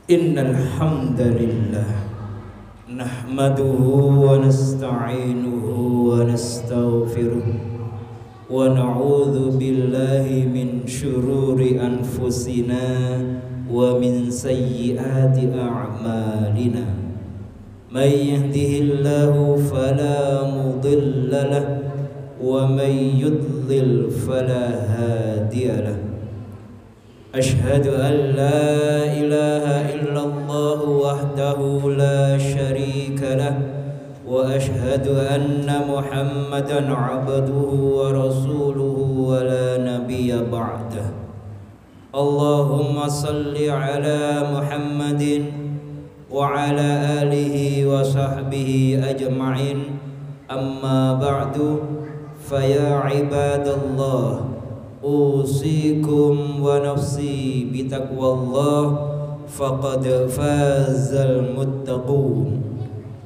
Innal hamdalillah nahmaduhu wa nasta'inuhu wa nastaghfiruh wa na'udzu billahi min syururi anfusina wa min sayyiati a'malina. May yahdihillahu fala mudilla lahu wa may yudlil fala hadiya lahu. Ashhadu an la ilaha illallah wahdahu la syarika lah wa ashhadu anna Muhammadan abduhu wa rasuluhu wa la nabiyya ba'dah. Allahumma salli ala Muhammadin wa ala alihi wa sahbihi ajma'in. Amma ba'du, faya ibadallah, usikum wa nafsi bitaqwallah faqad fazal muttaqun.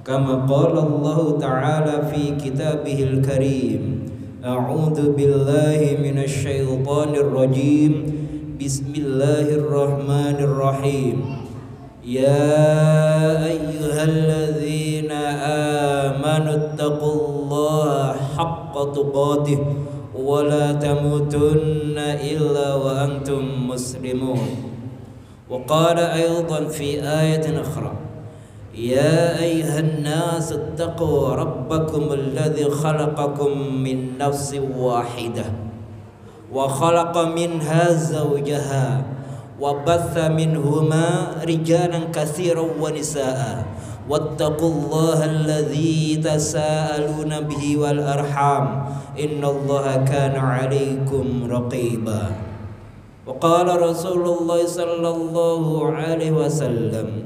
Kama qala Allah ta'ala fi kitabihil karim. A'udzu billahi minasy syaithanir rajim. Bismillahirrahmanirrahim. Ya ayyuhalladzina amanu taqullaha haqqa tuqatih wa la tamutunna illa wa antum muslimun. Wa qala aydan fi ayatin ukhra, ya ayyuhan nas ittaqu rabbakum alladhi khalaqakum min nafsin wahidah wa khalaqa minha zawjaha wa batha minhuma rijalan katsiran wa nisaa wattaqullaha alladzi tasaaluna bihi wal arham innallaha kana 'alaikum raqiba. Wa qala Rasulullah sallallahu alaihi wasallam,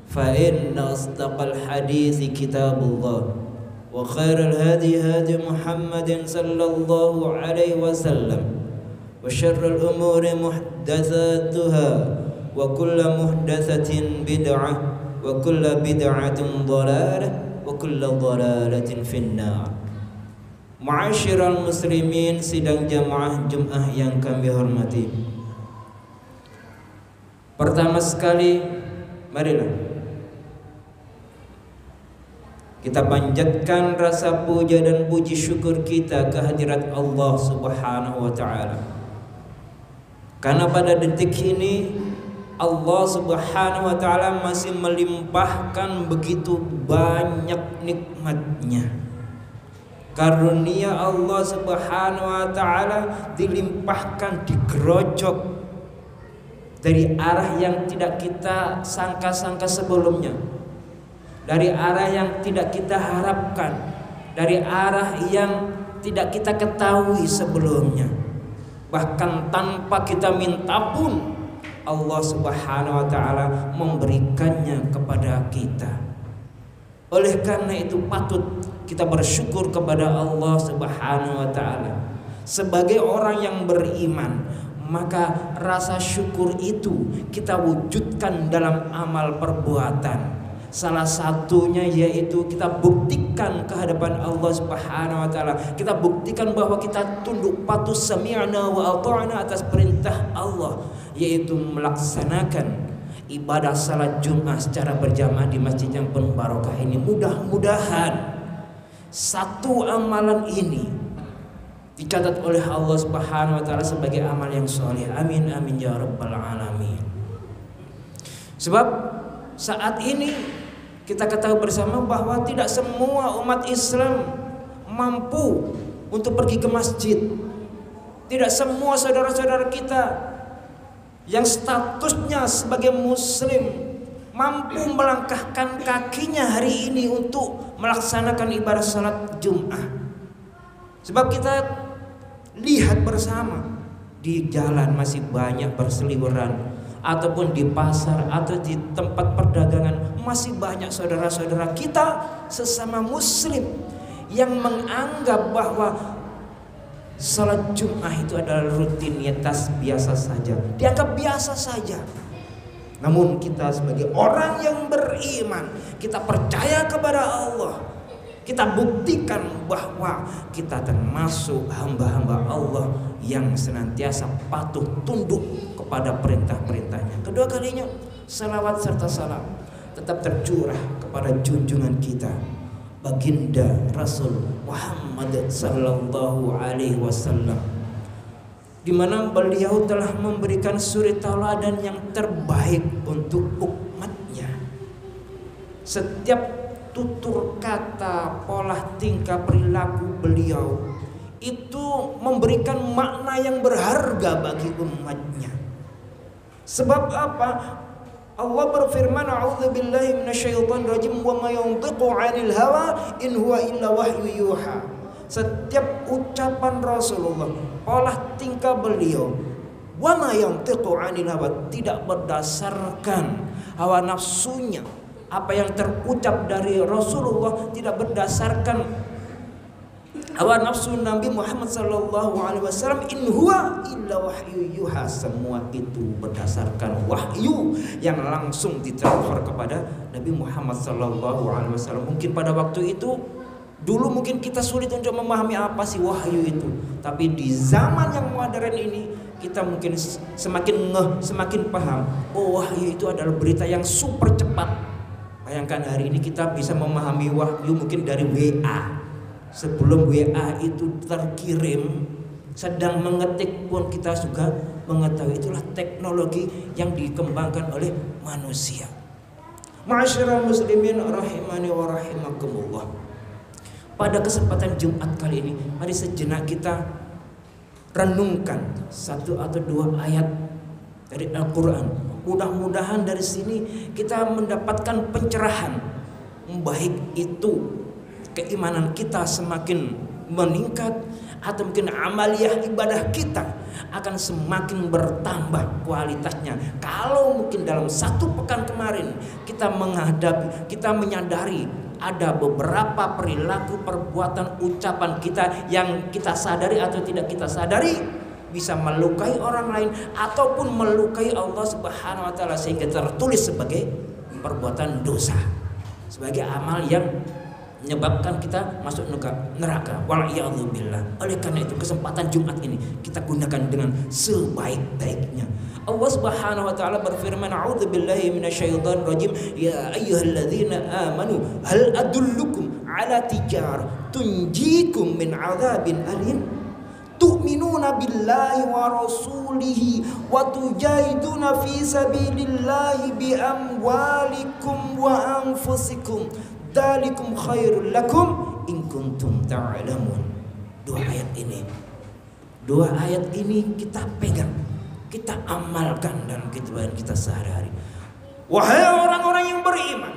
fa inna asdaqal hadithi kitabullah wa khairal hadi hadi Muhammadin sallallahu alaihi wasallam wa syarrul umuri muhdatsatuha wa kullu muhdatsatin bid'ah wa kullu bid'atin dhalalah wa kullu dhalalatin finnar. Ma'asyiral muslimin, sidang jamaah Jumat yang kami hormati, pertama sekali marilah kita panjatkan rasa puja dan puji syukur kita ke hadirat Allah Subhanahu wa taala. Karena pada detik ini Allah Subhanahu wa taala masih melimpahkan begitu banyak nikmatnya. Karunia Allah Subhanahu wa taala dilimpahkan, digerojok dari arah yang tidak kita sangka-sangka sebelumnya, dari arah yang tidak kita harapkan, dari arah yang tidak kita ketahui sebelumnya. Bahkan tanpa kita minta pun Allah Subhanahu wa taala memberikannya kepada kita. Oleh karena itu patut kita bersyukur kepada Allah Subhanahu wa taala. Sebagai orang yang beriman, maka rasa syukur itu kita wujudkan dalam amal perbuatan. Salah satunya yaitu kita buktikan ke hadapan Allah Subhanahu wa taala. Kita buktikan bahwa kita tunduk patuh, sami'na wa ata'na atas perintah Allah, yaitu melaksanakan ibadah salat Jumat secara berjamaah di masjid yang penuh barokah ini. Mudah-mudahan satu amalan ini dicatat oleh Allah Subhanahu wa taala sebagai amal yang soleh. Amin amin ya rabbal alamin. Sebab saat ini kita ketahui bersama bahwa tidak semua umat Islam mampu untuk pergi ke masjid. Tidak semua saudara-saudara kita yang statusnya sebagai muslim mampu melangkahkan kakinya hari ini untuk melaksanakan ibadah salat Jumat. Sebab kita lihat bersama di jalan masih banyak berseliweran, ataupun di pasar atau di tempat perdagangan masih banyak saudara-saudara kita sesama muslim yang menganggap bahwa salat Jumat itu adalah rutinitas biasa saja, dianggap biasa saja. Namun kita sebagai orang yang beriman, kita percaya kepada Allah, kita buktikan bahwa kita termasuk hamba-hamba Allah yang senantiasa patuh tunduk kepada perintah-perintahnya. Kedua kalinya salawat serta salam tetap tercurah kepada junjungan kita baginda Rasul Muhammad sallallahu alaihi wasallam, di mana beliau telah memberikan suri tauladan yang terbaik untuk umatnya. Setiap tutur kata, pola tingkah, perilaku beliau itu memberikan makna yang berharga bagi umatnya. Sebab apa? Allah berfirman, a'udzubillahi minasyaitonirrajim, wa ma yantiqu 'anil hawa in huwa illa wahyu yuha. Setiap ucapan Rasulullah, pola tingkah beliau, wa ma yantiqu 'anil hawa, tidak berdasarkan hawa nafsunya. Apa yang terucap dari Rasulullah tidak berdasarkan hawa nafsu Nabi Muhammad sallallahu alaihi wasallam, in huwa illa wahyu yuha. Semua itu berdasarkan wahyu yang langsung ditransfer kepada Nabi Muhammad sallallahu alaihi wasallam. Mungkin pada waktu itu dulu mungkin kita sulit untuk memahami apa sih wahyu itu, tapi di zaman yang modern ini kita mungkin semakin semakin paham. Oh, wahyu itu adalah berita yang super cepat. Bayangkan hari ini kita bisa memahami wahyu mungkin dari WA. Sebelum WA itu terkirim, sedang mengetik pun kita juga mengetahui. Itulah teknologi yang dikembangkan oleh manusia. Ma'asyiral muslimin rahimani wa rahimakumullah. Pada kesempatan Jumat kali ini, mari sejenak kita renungkan satu atau dua ayat dari Al-Quran. Mudah-mudahan dari sini kita mendapatkan pencerahan. Baik itu keimanan kita semakin meningkat, atau mungkin amaliyah ibadah kita akan semakin bertambah kualitasnya. Kalau mungkin dalam satu pekan kemarin kita menyadari ada beberapa perilaku, perbuatan, ucapan kita yang kita sadari atau tidak kita sadari bisa melukai orang lain ataupun melukai Allah Subhanahu wa taala, sehingga tertulis sebagai perbuatan dosa, sebagai amal yang menyebabkan kita masuk neraka. Wal'iyadzubillah. Oleh karena itu kesempatan Jumat ini kita gunakan dengan sebaik-baiknya. Allah Subhanahu wa taala berfirman, a'udzubillahi minasyaitonirrajim, ya ayyuhalladzina amanu hal adullukum ala tijarah tunjikum min 'adzabin alim tu'minuna billahi wa rasulihi wa tujahiduna fi sabilillahi bi amwalikum wa anfusikum dzalikum khairul lakum in kuntum ta'lamun. Dua ayat ini kita pegang, kita amalkan dalam kehidupan kita sehari-hari. Wahai orang-orang yang beriman,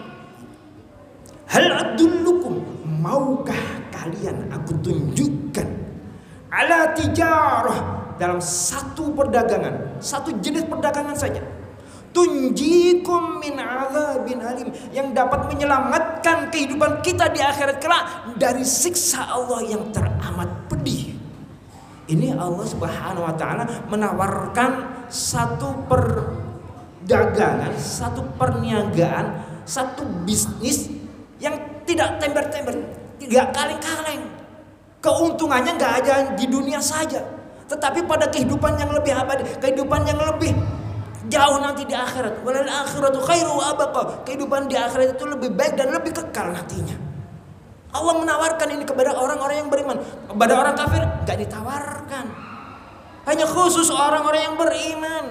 hal adullukum, maukah kalian aku tunjukkan, ala tijarah, dalam satu perdagangan, satu jenis perdagangan saja, tunjikum min adzabin alim, yang dapat menyelamatkan kehidupan kita di akhirat kelak dari siksa Allah yang teramat pedih. Ini Allah Subhanahu wa taala menawarkan satu perdagangan, satu perniagaan, satu bisnis yang tidak tember-tember, tidak kaleng-kaleng. Keuntungannya nggak aja di dunia saja, tetapi pada kehidupan yang lebih abadi, kehidupan yang lebih jauh nanti di akhirat. Walal akhiratu khairu wa abqa. Kehidupan di akhirat itu lebih baik dan lebih kekal nantinya. Allah menawarkan ini kepada orang-orang yang beriman. Kepada orang kafir enggak ditawarkan. Hanya khusus orang-orang yang beriman.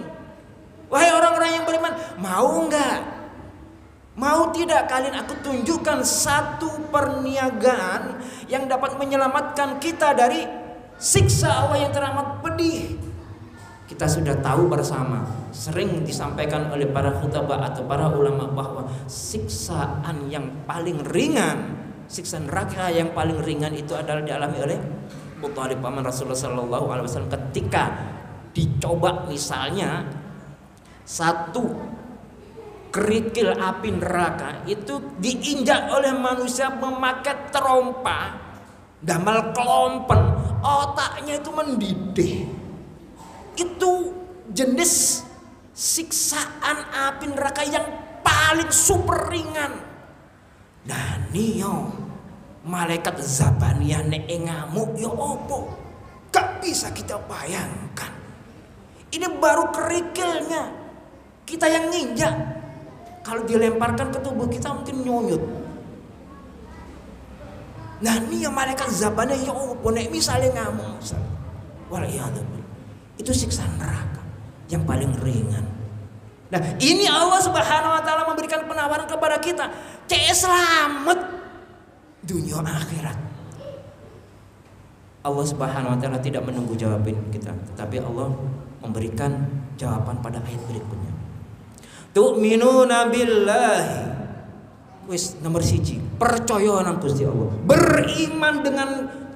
Wahai orang-orang yang beriman, mau enggak? Mau tidak kalian aku tunjukkan satu perniagaan yang dapat menyelamatkan kita dari siksa Allah yang teramat pedih. Kita sudah tahu bersama, sering disampaikan oleh para khutbah atau para ulama bahwa siksaan yang paling ringan, siksa neraka yang paling ringan itu adalah dialami oleh Abu Thalib paman Rasulullah sallallahu alaihi wasallam ketika dicoba misalnya satu kerikil api neraka itu diinjak oleh manusia memakai terompa, damal kelompen, otaknya itu mendidih. Itu jenis siksaan api neraka yang paling super ringan. Nah niyo malaikat Zabaniyah nek ngamuk yo opo? Gak bisa kita bayangkan. Ini baru kerikilnya. Kita yang nginjak. Kalau dilemparkan ke tubuh kita mungkin nyonyot. Nah ini yang malaikat zabana ya Allah, nek misalnya ngamuk, waliyadzubillah, itu siksa neraka yang paling ringan. Nah ini Allah Subhanahu Wa Taala memberikan penawaran kepada kita, cek selamat dunia akhirat. Allah Subhanahu Wa Taala tidak menunggu jawaban kita, tetapi Allah memberikan jawaban pada ayat berikutnya. Tu'minuna billahi, wis nomor 1, percaya nang Gusti Allah, beriman dengan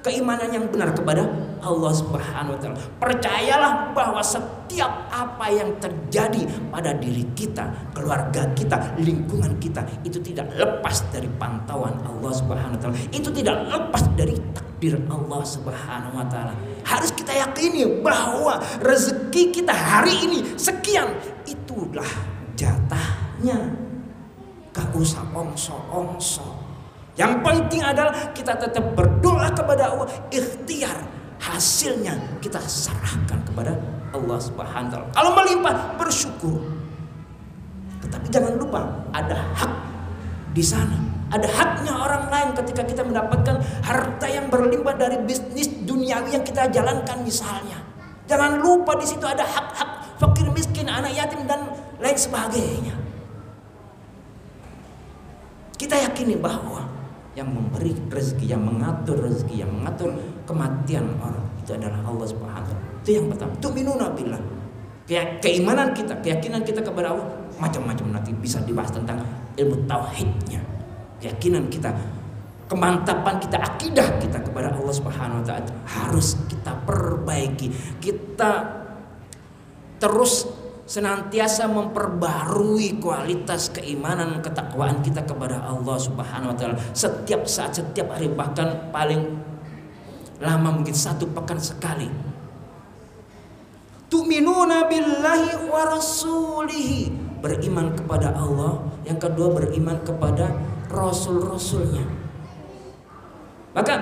keimanan yang benar kepada Allah Subhanahu Wa Taala. Percayalah bahwa setiap apa yang terjadi pada diri kita, keluarga kita, lingkungan kita, itu tidak lepas dari pantauan Allah Subhanahu Wa Taala. Itu tidak lepas dari takdir Allah Subhanahu Wa Taala. Harus kita yakini bahwa rezeki kita hari ini sekian, itulah jatahnya. Gak usah ongso-ongso. Yang penting adalah kita tetap berdoa kepada Allah, ikhtiar, hasilnya kita serahkan kepada Allah Subhanahu Wa Taala. Kalau melimpah bersyukur. Tetapi jangan lupa ada hak di sana. Ada haknya orang lain ketika kita mendapatkan harta yang berlimpah dari bisnis duniawi yang kita jalankan misalnya. Jangan lupa di situ ada hak-hak fakir miskin, anak yatim dan lain sebagainya. Kita yakini bahwa yang memberi rezeki, yang mengatur rezeki, yang mengatur kematian orang itu adalah Allah Subhanahu Wa Taala. Itu yang pertama. Tu'minuna billah. Keimanan kita, keyakinan kita kepada Allah macam-macam, nanti bisa dibahas tentang ilmu tauhidnya. Keyakinan kita, kemantapan kita, akidah kita kepada Allah Subhanahu Wa Taala harus kita perbaiki. Kita terus senantiasa memperbarui kualitas keimanan, ketakwaan kita kepada Allah Subhanahu Wa Taala setiap saat, setiap hari, bahkan paling lama mungkin 1 pekan sekali. Tu'minuna billahi wa rasulihi, beriman kepada Allah. Yang kedua, beriman kepada rasul-rasulnya. Maka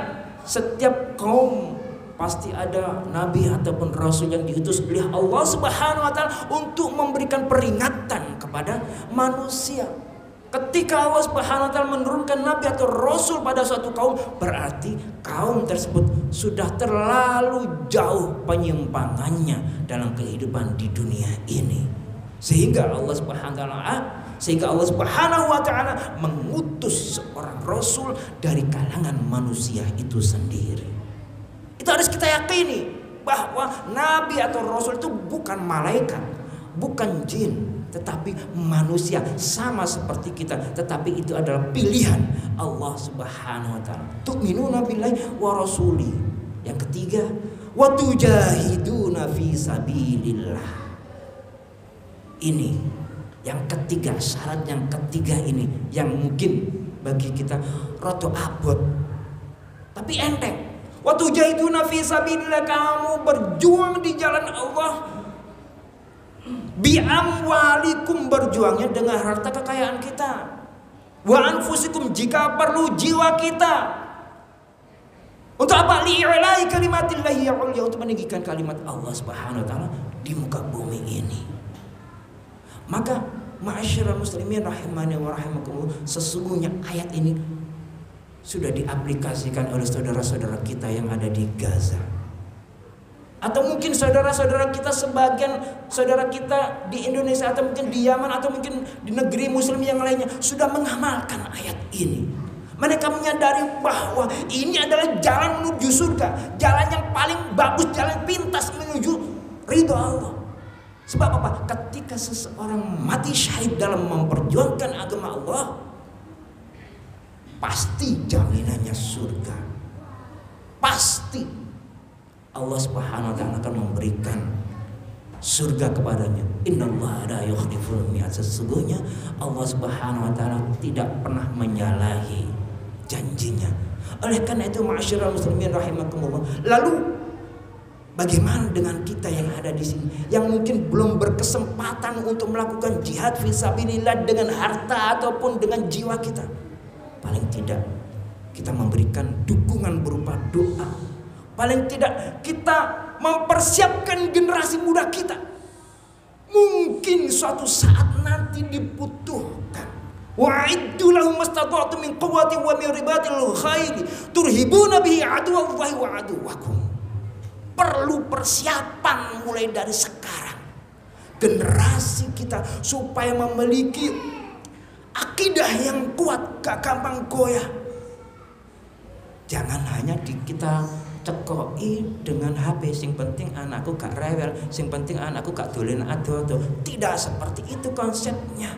setiap kaum pasti ada nabi ataupun rasul yang diutus oleh Allah Subhanahu Wa Taala untuk memberikan peringatan kepada manusia. Ketika Allah Subhanahu Wa Taala menurunkan nabi atau rasul pada suatu kaum, berarti kaum tersebut sudah terlalu jauh penyimpangannya dalam kehidupan di dunia ini, sehingga Allah Subhanahu Wa Taala mengutus seorang rasul dari kalangan manusia itu sendiri. Itu harus kita yakini bahwa nabi atau rasul itu bukan malaikat, bukan jin, tetapi manusia sama seperti kita, tetapi itu adalah pilihan Allah Subhanahu Wa Taala. Tu'minuna billahi wa rasuli. Yang ketiga, wa tujahiduna fi sabilillah. Ini yang ketiga, syarat yang ketiga ini yang mungkin bagi kita roto abot tapi enteng. Waktu jahiduna fi sabilillah, kamu berjuang di jalan Allah. Bi amwalikum, berjuangnya dengan harta kekayaan kita. Wa anfusikum, jika perlu jiwa kita. Untuk apa? Li'ilai kalimatillahi ya'ulya, untuk meninggikan kalimat Allah Subhanahu Wa Taala di muka bumi ini. Maka ma'asyiral muslimin rahimani wa rahimakumullah, sesungguhnya ayat ini sudah diaplikasikan oleh saudara-saudara kita yang ada di Gaza. Atau mungkin saudara-saudara kita, sebagian saudara kita di Indonesia, atau mungkin di Yaman, atau mungkin di negeri muslim yang lainnya sudah mengamalkan ayat ini. Mereka menyadari bahwa ini adalah jalan menuju surga, jalan yang paling bagus, jalan pintas menuju ridho Allah. Sebab apa? Ketika seseorang mati syahid dalam memperjuangkan agama Allah, pasti jaminannya surga. Pasti Allah Subhanahu Wa Taala akan memberikan surga kepadanya. Innallaha la yukhliful mi'ad. Sesungguhnya Allah Subhanahu Wa Taala tidak pernah menyalahi janjinya. Oleh karena itu ma'asyiral muslimin rahimakumullah, lalu bagaimana dengan kita yang ada di sini, yang mungkin belum berkesempatan untuk melakukan jihad fisabilillah dengan harta ataupun dengan jiwa kita? Paling tidak kita memberikan dukungan berupa doa. Paling tidak kita mempersiapkan generasi muda kita Mungkin suatu saat nanti dibutuhkan. Wa'iddu lahum mastata'tum min quwwatin wa min ribatil khairi turhibuna bihi aduwallahi wa aduwakum. Perlu persiapan mulai dari sekarang generasi kita supaya memiliki akidah yang kuat, gak gampang goyah. Jangan hanya kita cekoi dengan HP, sing penting anakku gak rewel, sing penting anakku gak dolen ado-ado. Tidak seperti itu konsepnya.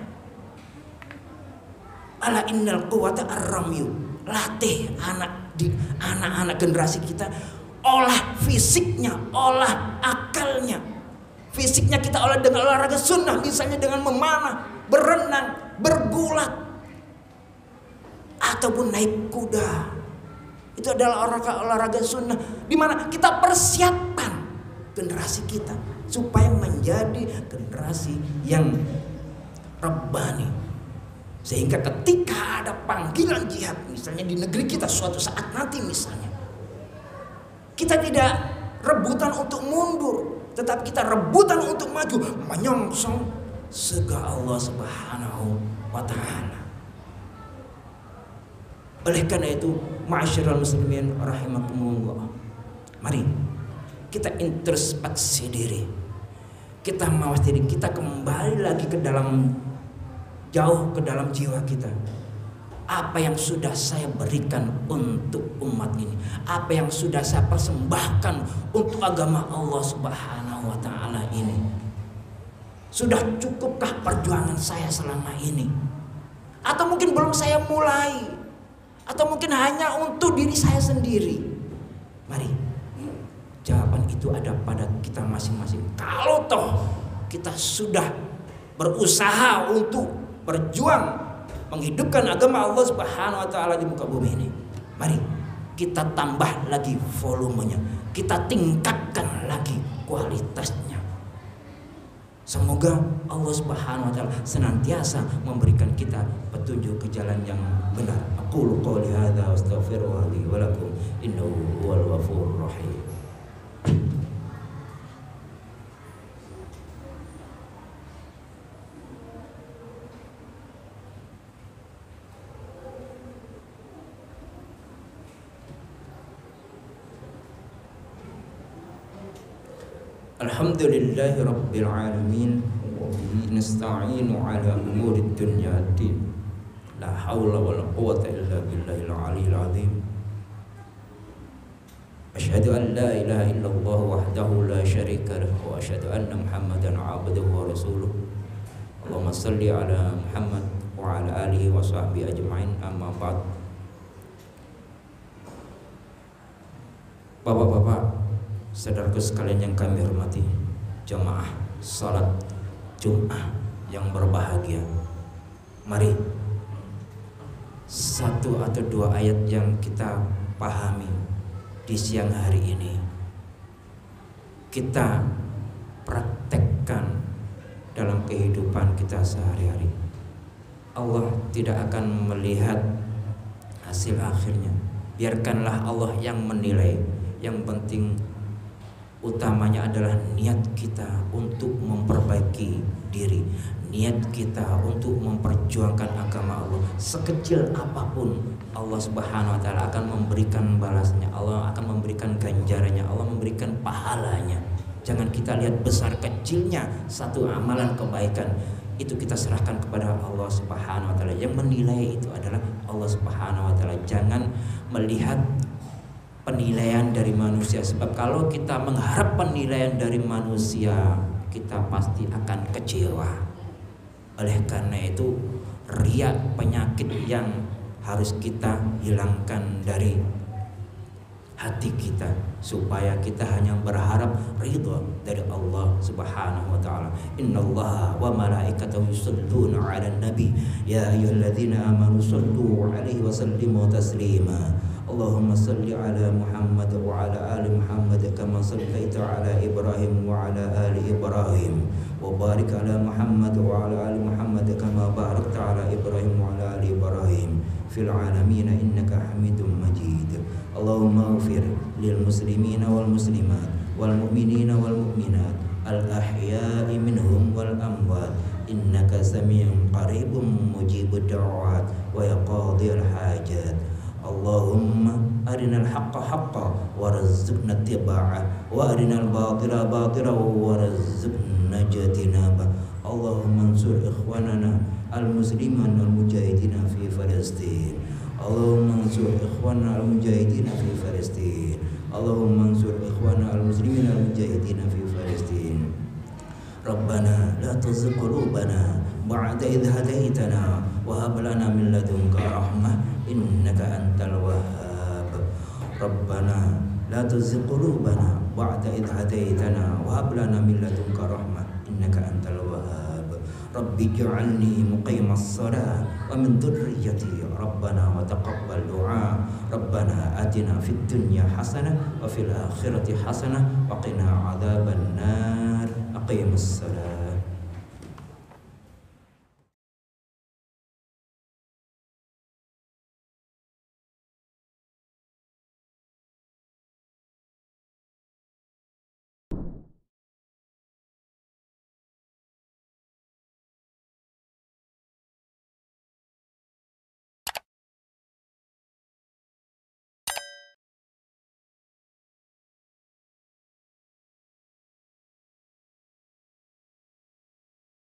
Ala innal quwwata ar-ramyu. Latih anak-anak generasi kita, olah fisiknya, olah akalnya. Fisiknya kita olah dengan olahraga sunnah, misalnya dengan memanah, berenang, bergulat, ataupun naik kuda. Itu adalah olahraga sunnah, di mana kita persiapkan generasi kita supaya menjadi generasi yang rabbani. Sehingga ketika ada panggilan jihad, misalnya di negeri kita suatu saat nanti misalnya, kita tidak rebutan untuk mundur, tetapi kita rebutan untuk maju, menyongsong surga Allah Subhanahu wa ta'ala. Oleh karena itu, ma'asyiral muslimin rahimakumullah, mari kita introspeksi diri. Kita mawas diri, kita kembali lagi ke dalam, jauh ke dalam jiwa kita. Apa yang sudah saya berikan untuk umat ini? Apa yang sudah saya persembahkan untuk agama Allah Subhanahu wa ta'ala ini? Sudah cukupkah perjuangan saya selama ini? Atau mungkin belum saya mulai? Atau mungkin hanya untuk diri saya sendiri? Mari, jawaban itu ada pada kita masing-masing. Kalau toh kita sudah berusaha untuk berjuang menghidupkan agama Allah Subhanahu wa ta'ala di muka bumi ini, mari kita tambah lagi volumenya, kita tingkatkan lagi kualitasnya. Semoga Allah Subhanahu wa ta'ala senantiasa memberikan kita petunjuk ke jalan yang benar. Aqulu qouli hadza wa astaghfirullah li wa lakum innahu huwal ghafurur rahim. Alhamdulillahi rabbil alamin wa bihi nasta'inu ala umurid dunya din. La haula wala quwwata illa billahil aliyyil azim. Asyhadu an la ilaha illallah wahdahu la syarika lahu wa asyhadu anna Muhammadan 'abduhu wa rasuluh. Allahumma shalli ala Muhammad wa ala alihi wa sahbihi ajma'in. Amma ba'd. Bapak-bapak, saudaraku sekalian yang kami hormati, jemaah salat Jumat yang berbahagia, mari satu atau dua ayat yang kita pahami di siang hari ini kita praktekkan dalam kehidupan kita sehari-hari. Allah tidak akan melihat hasil akhirnya, biarkanlah Allah yang menilai. Yang penting utamanya adalah niat kita untuk memperbaiki diri, niat kita untuk memperjuangkan agama Allah. Sekecil apapun, Allah Subhanahu wa ta'ala akan memberikan balasnya, Allah akan memberikan ganjarannya, Allah memberikan pahalanya. Jangan kita lihat besar kecilnya satu amalan kebaikan, itu kita serahkan kepada Allah Subhanahu wa ta'ala. Yang menilai itu adalah Allah Subhanahu wa ta'ala. Jangan melihat penilaian dari manusia, sebab kalau kita mengharap penilaian dari manusia, kita pasti akan kecewa. Oleh karena itu, riya penyakit yang harus kita hilangkan dari hati kita, supaya kita hanya berharap ridha dari Allah Subhanahu wa ta'ala. Innallaha wa malaikatahu yusholluna 'alan nabi ya ayyuhalladzina amanu shallu 'alaihi wa sallimu taslima. Allahumma salli ala Muhammad wa ala ali Muhammad kama sallaita ala Ibrahim wa ala ali Ibrahim wa barik ala Muhammad wa ala ali Muhammad kama barakta ala Ibrahim wa ala ali Ibrahim fil alamin innaka Hamidum Majid. Allahumma ighfir lil muslimina wal muslimat wal mu'minina wal mu'minat الأحياء منهم والأموات إنك سميع قريب مجيب الدعوات ويقاضي الحاجات اللهم أرنا الحق حقا وارزقنا اتباعه وأرنا الباطل باطلا وارزقنا اجتنابه اللهم انصر إخواننا المسلمين المجاهدين في فلسطين اللهم انصر إخواننا المجاهدين في فلسطين اللهم انصر إخواننا المسلمين المجاهدين في فلسطين ربنا لا تزغ قلوبنا بعد إذ هديتنا وهب لنا من لدنك رحمة إنك أنت الوهاب ربنا لا تزغ قلوبنا بعد إذ هديتنا وهب لنا من لدنك رحمة إنك أنت الوهاب رب اجعلني مقيم الصلاة ومن ذريتي ربنا وتقبل دعاء ربنا آتنا في الدنيا حسنة وفي الآخرة حسنة وقنا عذاب النار أقيم الصلاة